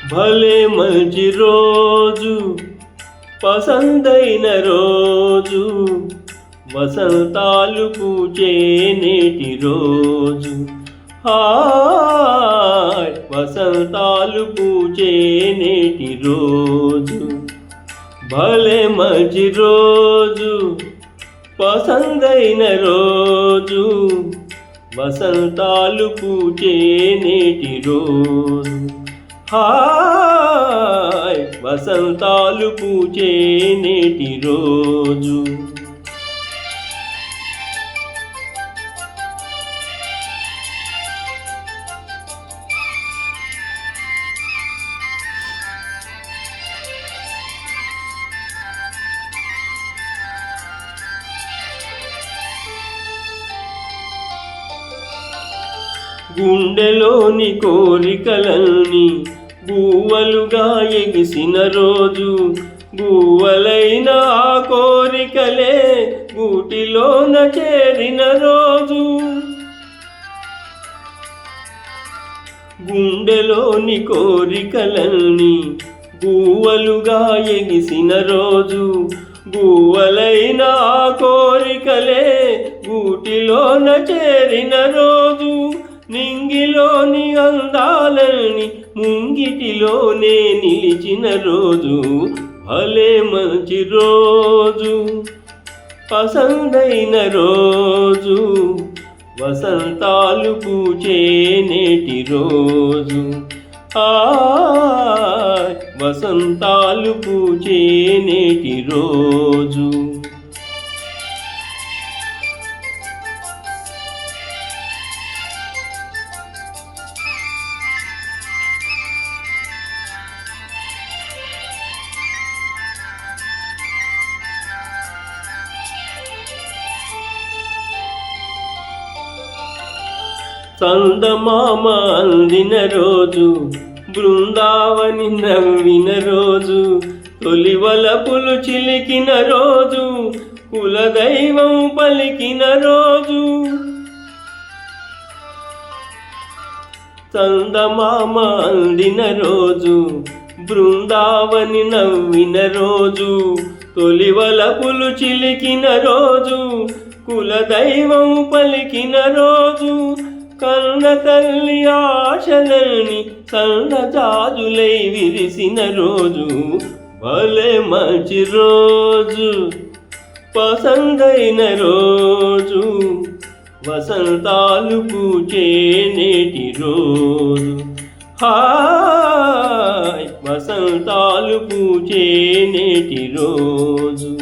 భలే మంచి రోజు, పసందైన రోజు, వసంతాలు పూచే నేటి రోజు. హాయ్ వసంతాలు పూచే నేటి రోజు. భలే మంచి రోజు, పసందైన రోజు, వసంతాలు పూచే నేటి రోజు. హాయ్ వసంతాలు పూచే నేటి రోజు. గుండెలోని కోరికలన్నీ గువ్వలుగా ఎగిసిన రోజు. గువ్వలైన ఆ కోరికలే గూటిలోన చేరిన రోజు. గుండెలోని కోరికలన్నీ గువ్వలుగా ఎగిసిన రోజు. గువ్వలైన ఆ కోరికలే గూటిలోన చేరిన రోజు. నింగిలోని అందాలని ముంగిటిలోనే నిలిచిన రోజు. భలే మంచి రోజు, పసందైన రోజు, వసంతాలు పూచే నేటి రోజు. వసంతాలు పూచే నేటి రోజు. చందమామ అందిన రోజు, బృందావని నవ్విన రోజు, తొలి వలపులు చిలికిన రోజు, కులదైవం పలికిన రోజు. చందమామ అందిన రోజు, బృందావని నవ్విన రోజు, తొలి వలపులు చిలికిన రోజు, కులదైవం పలికిన రోజు. కన్న తల్లి ఆశలని సన్నజాజులై విరిసిన రోజు. భలే మంచి రోజు, పసందైన రోజు, వసంతాలు పూచే నేటి రోజు. హాయ్ వసంతాలు పూచే నేటి రోజు.